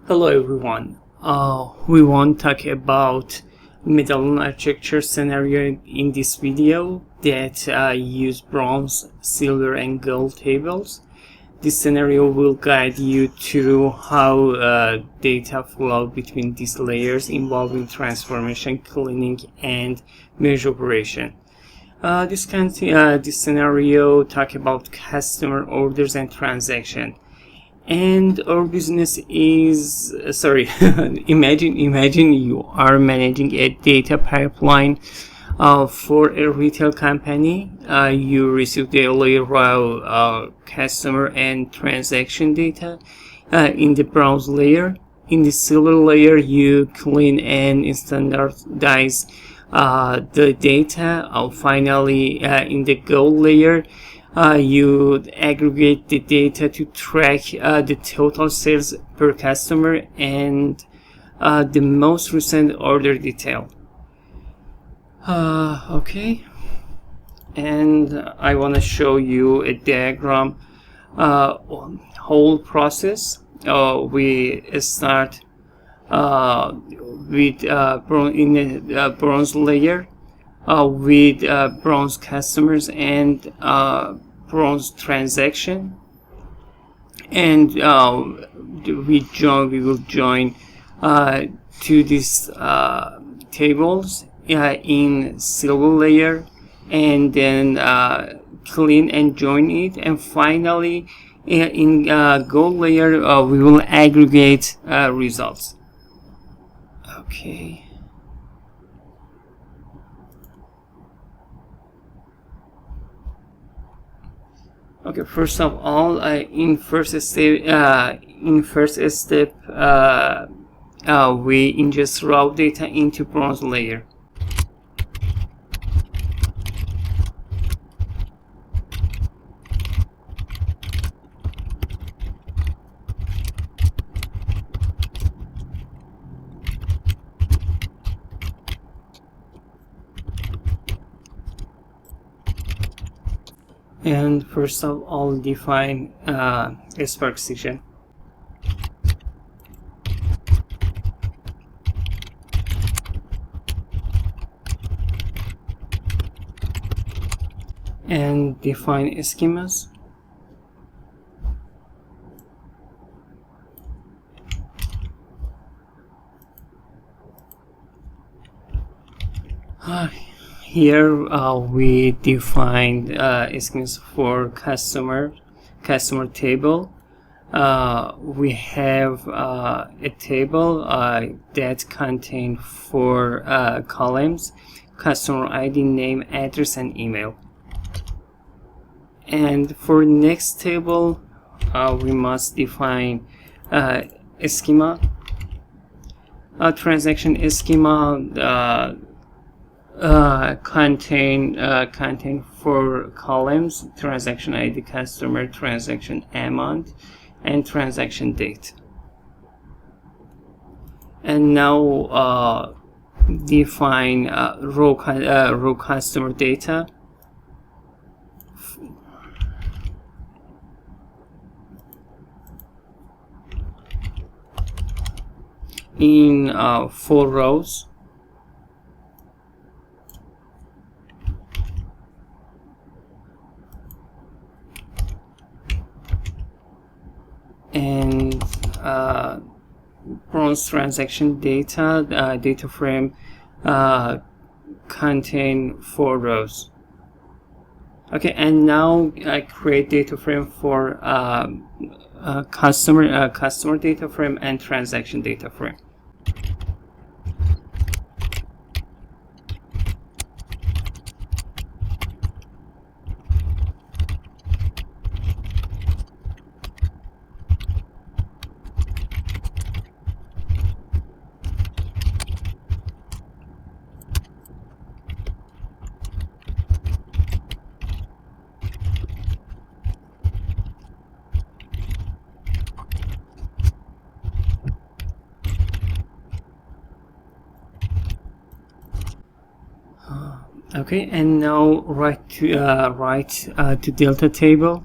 Hello everyone. We want to talk about Medallion Architecture scenario in this video that use bronze, silver, and gold tables. This scenario will guide you through how data flow between these layers involving transformation, cleaning, and merge operation. This scenario talk about customer orders and transaction. And our business is imagine you are managing a data pipeline for a retail company. You receive daily raw customer and transaction data in the bronze layer. In the silver layer, you clean and standardize the data. Finally, in the gold layer, you aggregate the data to track the total sales per customer and the most recent order detail. Okay, and I want to show you a diagram whole process. We start with bronze layer with bronze customers and bronze transaction, and we will join to these tables in silver layer, and then clean and join it, and finally in gold layer we will aggregate results. Okay. Okay, first of all, in first step, we ingest raw data into bronze layer. And first of all, define a Spark section. And define schemas. Here we defined schemas for customer table. We have a table that contains 4 columns: customer ID, name, address, and email. And for next table, we must define a schema, transaction schema. Contain 4 columns: transaction ID, customer, transaction amount, and transaction date. And now define raw customer data. In 4 rows. And bronze transaction data data frame contain 4 rows. Okay, and now I create data frame for customer data frame and transaction data frame. Okay, and now write to delta table.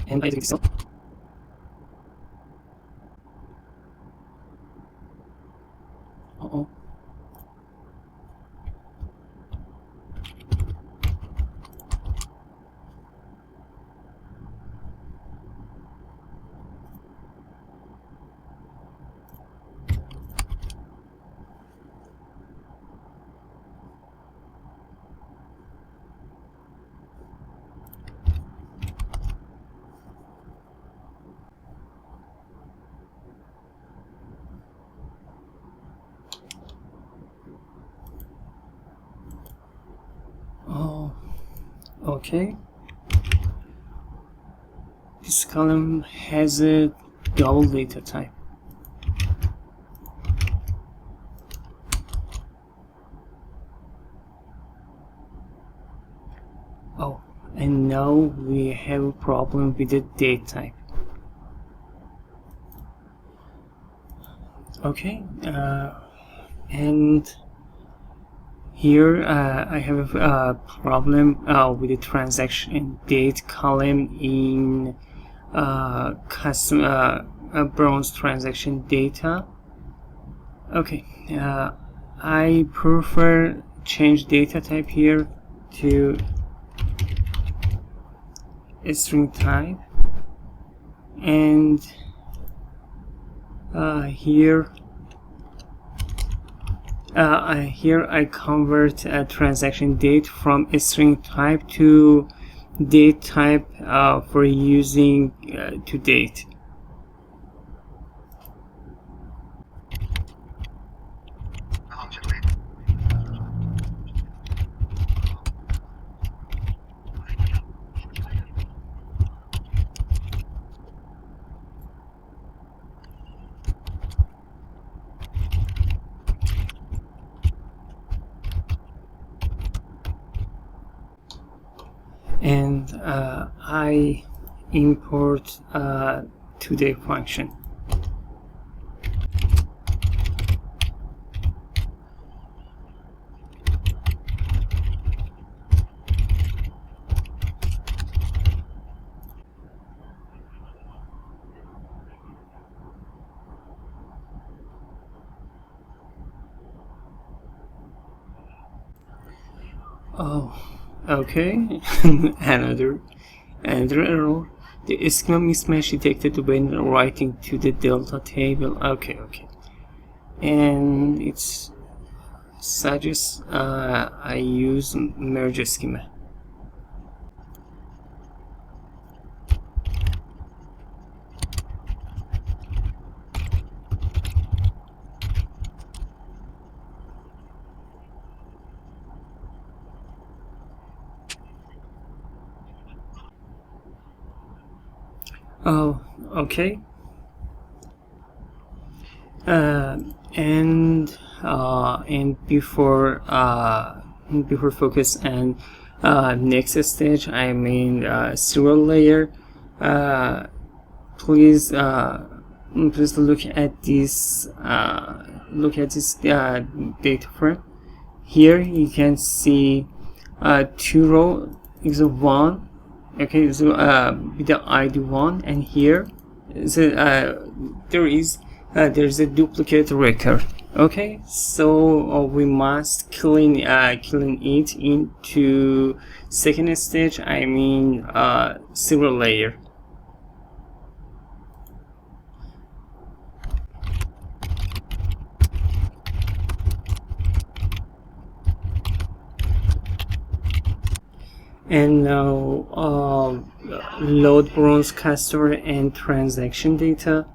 And I think so. Uh-oh. Oh, okay. This column has a double data type. Oh, and now we have a problem with the date type. Okay, and here I have a problem with the transaction date column in custom bronze transaction data. Okay, I prefer change data type here to a string type, and here I convert a transaction date from a string type to date type for using to date. And I import today function. Oh, okay. another error. The schema mismatch detected when writing to the delta table. Okay. And it's suggests I use merge schema. Oh, okay. And before focus and next stage, I mean serial layer. Please look at this data frame. Here you can see two row is a one. Okay, so with the ID 1, and here there's a duplicate record. Okay, so we must clean it into second stage. I mean serial layer. And now load bronze customer and transaction data.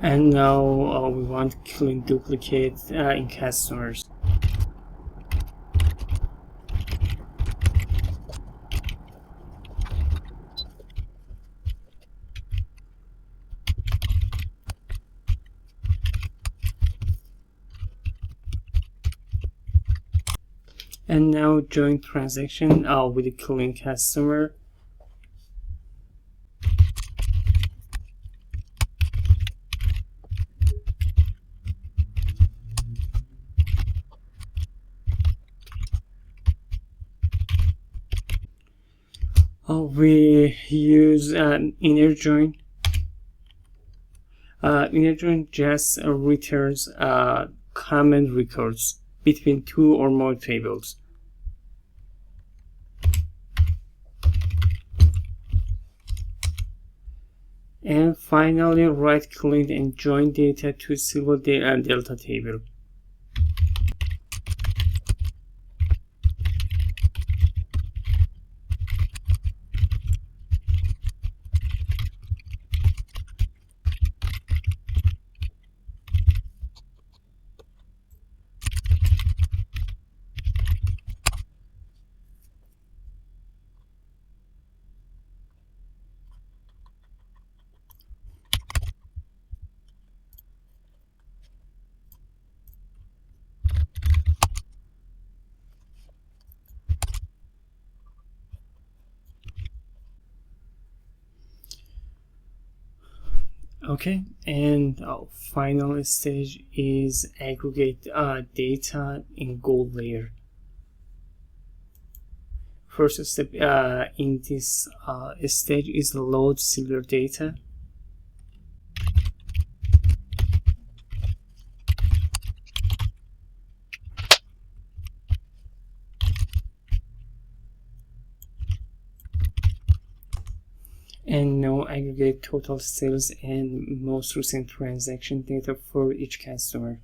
And now we want to clean duplicate in customers. And now join transaction with a clean customer. We use an inner join. Inner join just returns common records between two or more tables. And finally, right-click and join data to silver delta table. Okay, and final stage is aggregate data in gold layer. First step in this stage is load silver data. And now aggregate total sales and most recent transaction data for each customer.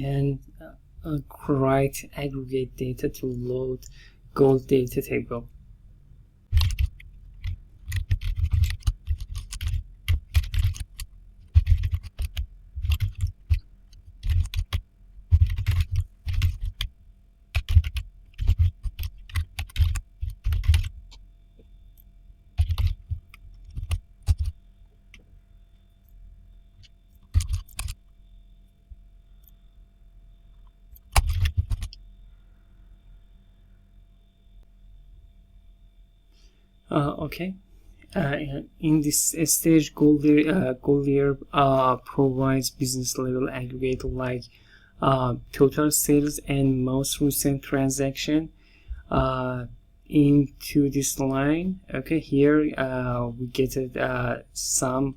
And write aggregate data to load gold data table. Okay. In this stage, gold layer provides business level aggregate like total sales and most recent transaction into this line. Okay, here we get some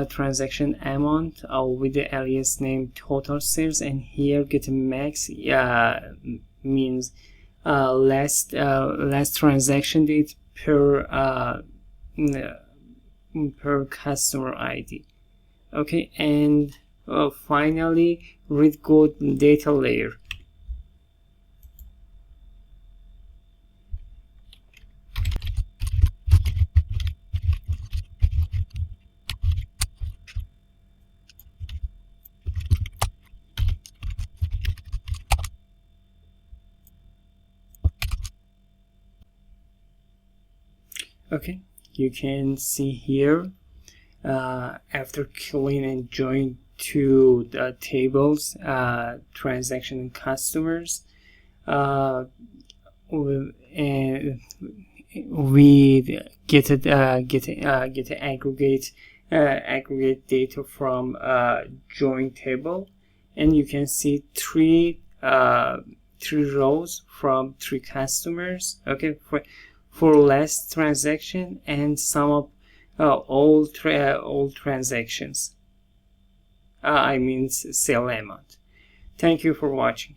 transaction amount with the alias name total sales, and here get max means last transaction date per customer ID. Okay, and finally read gold data layer. Okay, you can see here after clean and join two tables, transaction and customers, and we get aggregate data from join table, and you can see three rows from three customers. Okay, for last transaction and sum of all transactions. I mean sale amount. Thank you for watching.